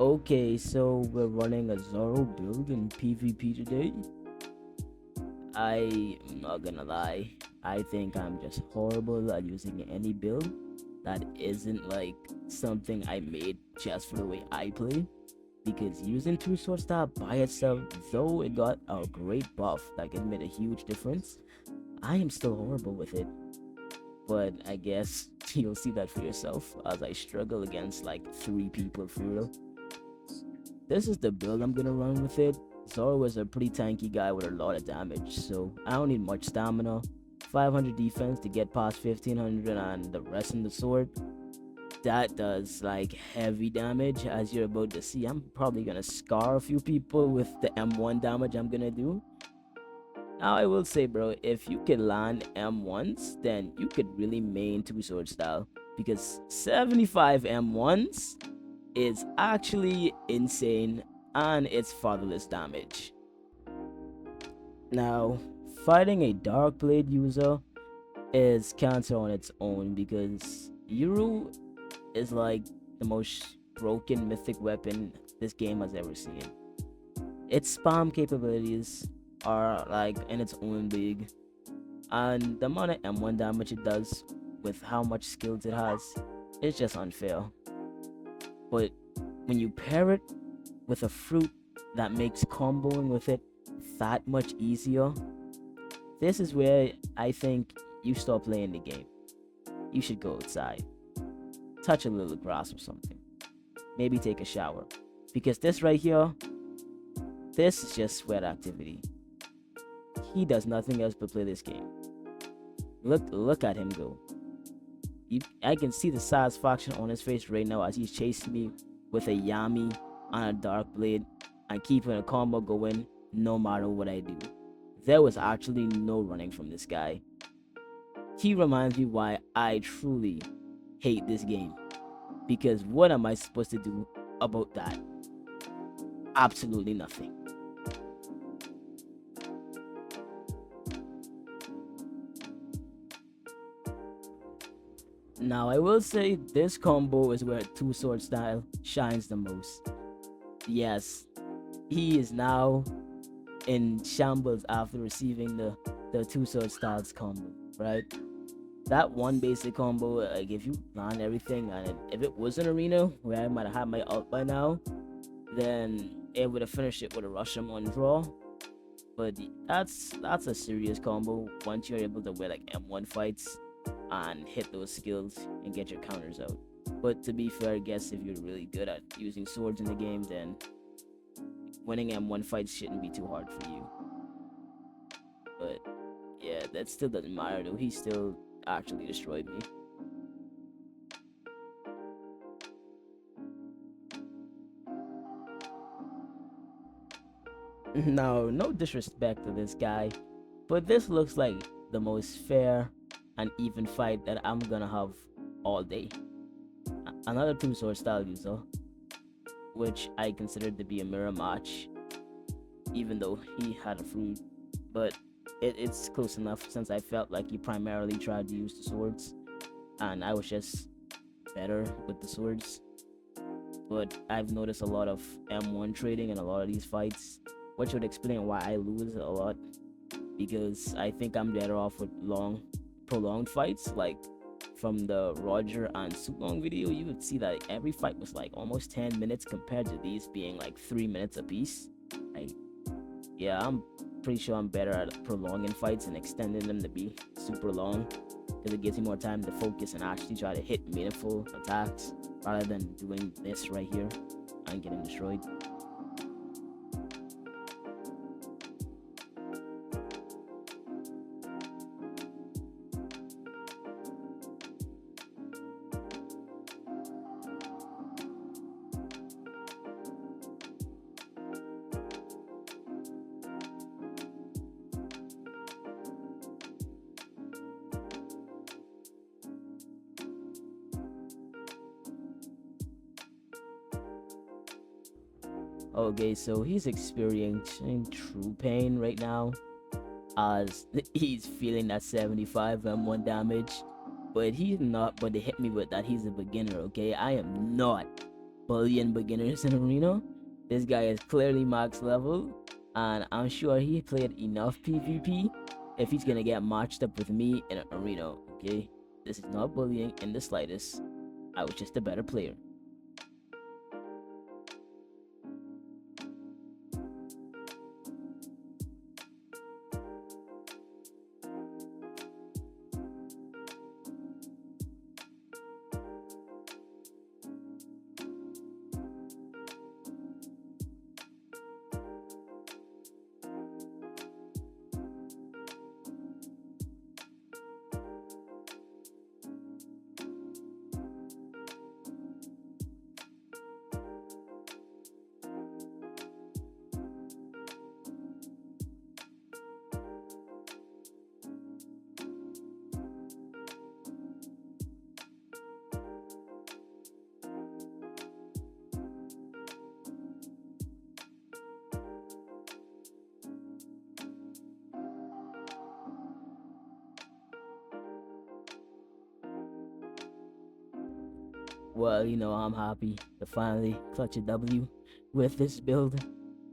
Okay, so we're running a Zoro build in PvP today. I'm not gonna lie, I think I'm just horrible at using any build that isn't like something I made just for the way I play. Because using two sword style by itself, though it got a great buff, like it made a huge difference, I am still horrible with it. But I guess you'll see that for yourself as I struggle against like three people for real. This is the build I'm gonna run with it. Zoro is a pretty tanky guy with a lot of damage, so I don't need much stamina. 500 defense to get past 1500 and the rest in the sword. That does like heavy damage, as you're about to see. I'm probably gonna scar a few people with the M1 damage I'm gonna do. Now I will say, bro, if you can land M1s, then you could really main two sword style, because 75 M1s is actually insane and it's fatherless damage. Now, fighting a Dark Blade user is counter on its own because Yuru is like the most broken mythic weapon this game has ever seen. Its spam capabilities are like in its own league, and the amount of M1 damage it does with how much skills it has is just unfair. But when you pair it with a fruit that makes comboing with it that much easier, this is where I think you stop playing the game. You should go outside, touch a little grass or something, maybe take a shower. Because this right here, this is just sweat activity. He does nothing else but play this game. Look at him go. I can see the satisfaction on his face right now as he's chasing me with a Yami on a Dark Blade and keeping a combo going no matter what I do. There was actually no running from this guy. He reminds me why I truly hate this game. Because what am I supposed to do about that? Absolutely nothing. Now I will say this combo is where two sword style shines the most. Yes, he is now in shambles after receiving the two sword styles combo, right? That one basic combo, like if you land everything, and if it was an arena where I might have had my ult by now, then it would have finished it with a Russian one draw. But that's a serious combo once you're able to win like M1 fights and hit those skills and get your counters out. But to be fair, I guess if you're really good at using swords in the game, then winning M1 fights shouldn't be too hard for you. But yeah, that still doesn't matter though. He still actually destroyed me. Now, no disrespect to this guy, but this looks like the most fair and even fight that I'm gonna have all day. Another two sword style user, which I considered to be a mirror match, even though he had a fruit, but it's close enough since I felt like he primarily tried to use the swords, and I was just better with the swords. But I've noticed a lot of M1 trading in a lot of these fights, which would explain why I lose a lot, because I think I'm better off with prolonged fights. Like from the Roger and Sulong video, you would see that every fight was like almost 10 minutes compared to these being like 3 minutes apiece. Like, yeah, I'm pretty sure I'm better at prolonging fights and extending them to be super long, because it gives me more time to focus and actually try to hit meaningful attacks rather than doing this right here and getting destroyed. Okay, so he's experiencing true pain right now as he's feeling that 75 M1 damage, but he's not. But to hit me with that, he's a beginner. Okay, I am not. billion beginners in Arena. This guy is clearly max level, and I'm sure he played enough PvP if he's gonna get matched up with me in an Arena. Okay, this is not bullying in the slightest. I was just a better player. Well, I'm happy to finally clutch a W with this build.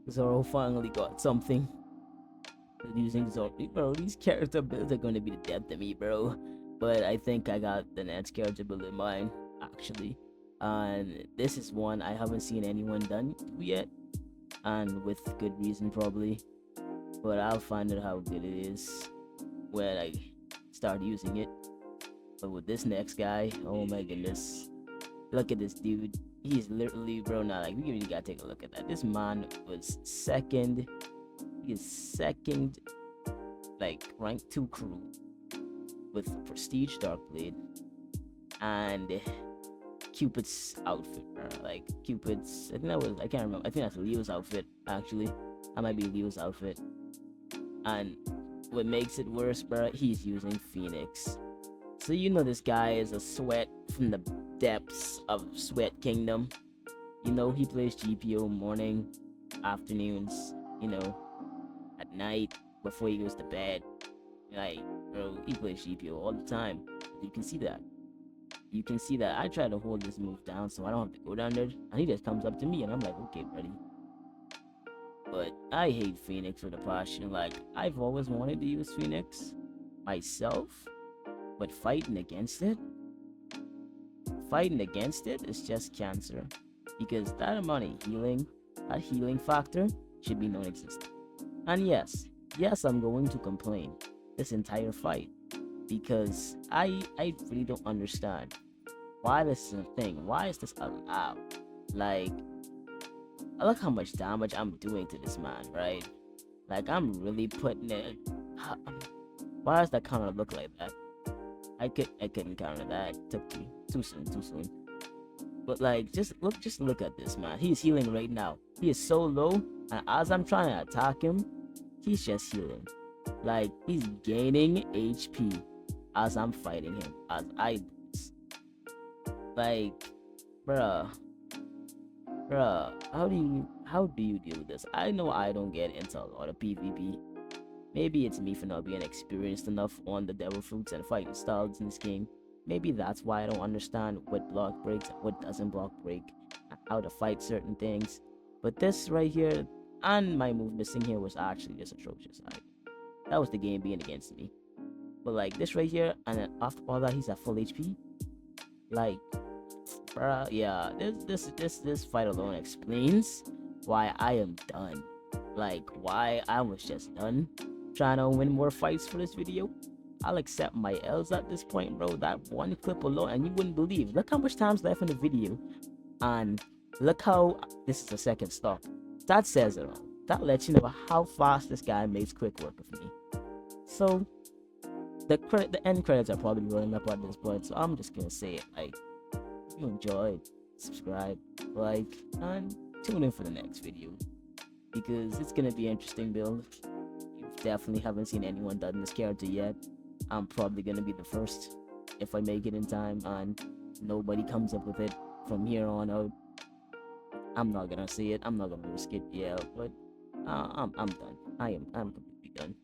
Zoro finally got something. Using Zoro, bro, these character builds are going to be the death to me, bro. But I think I got the next character build in mind, actually. And this is one I haven't seen anyone done yet, and with good reason, probably. But I'll find out how good it is when I start using it. But with this next guy, oh my goodness. Look at this dude. He's literally, bro, now, like, we really gotta take a look at that. This man was second. He is second, like, rank 2 crew with Prestige Darkblade and Cupid's outfit, bro. Like, Cupid's, I can't remember. I think that's Leo's outfit, actually. That might be Leo's outfit. And what makes it worse, bro, he's using Phoenix. So this guy is a sweat from the depths of Sweat Kingdom. He plays GPO morning, afternoons, at night before he goes to bed. Like, bro, he plays GPO all the time. You can see that. I try to hold this move down so I don't have to go down there, and he just comes up to me, and I'm like, okay, buddy. But I hate Phoenix with a passion. Like, I've always wanted to use Phoenix myself, but fighting against it is just cancer, because that amount of healing, that healing factor, should be non-existent. And yes, I'm going to complain this entire fight, because I really don't understand why this is a thing. Why is this allowed? Like, look how much damage I'm doing to this man, right? Like, I'm really putting it. Why does that counter look like that? I couldn't counter that. Took too soon. But like, just look at this man. He's healing right now. He is so low, and as I'm trying to attack him, he's just healing. Like, he's gaining HP as I'm fighting him. Like, bruh, how do you deal with this? I know I don't get into a lot of PvP. Maybe it's me for not being experienced enough on the devil fruits and fighting styles in this game. Maybe that's why I don't understand what block breaks and what doesn't block break, and how to fight certain things. But this right here, and my move missing here, was actually just atrocious. That was the game being against me. But like this right here, and then after all that, he's at full HP. Like, bruh, yeah, this fight alone explains why I am done. Like, why I was just done trying to win more fights for this video. I'll accept my L's at this point, bro. That one clip alone, and you wouldn't believe. Look how much time's left in the video, and look how this is the second stop. That says it all. That lets you know how fast this guy makes quick work of me. So the end credits are probably rolling up at this point. So I'm just gonna say it. Like, if you enjoyed, subscribe, like, and tune in for the next video, because it's gonna be an interesting build. You definitely haven't seen anyone done this character yet. I'm probably gonna be the first if I make it in time, and nobody comes up with it from here on out. I'm not gonna see it. I'm not gonna risk it. Yeah, but I'm done. I'm completely done.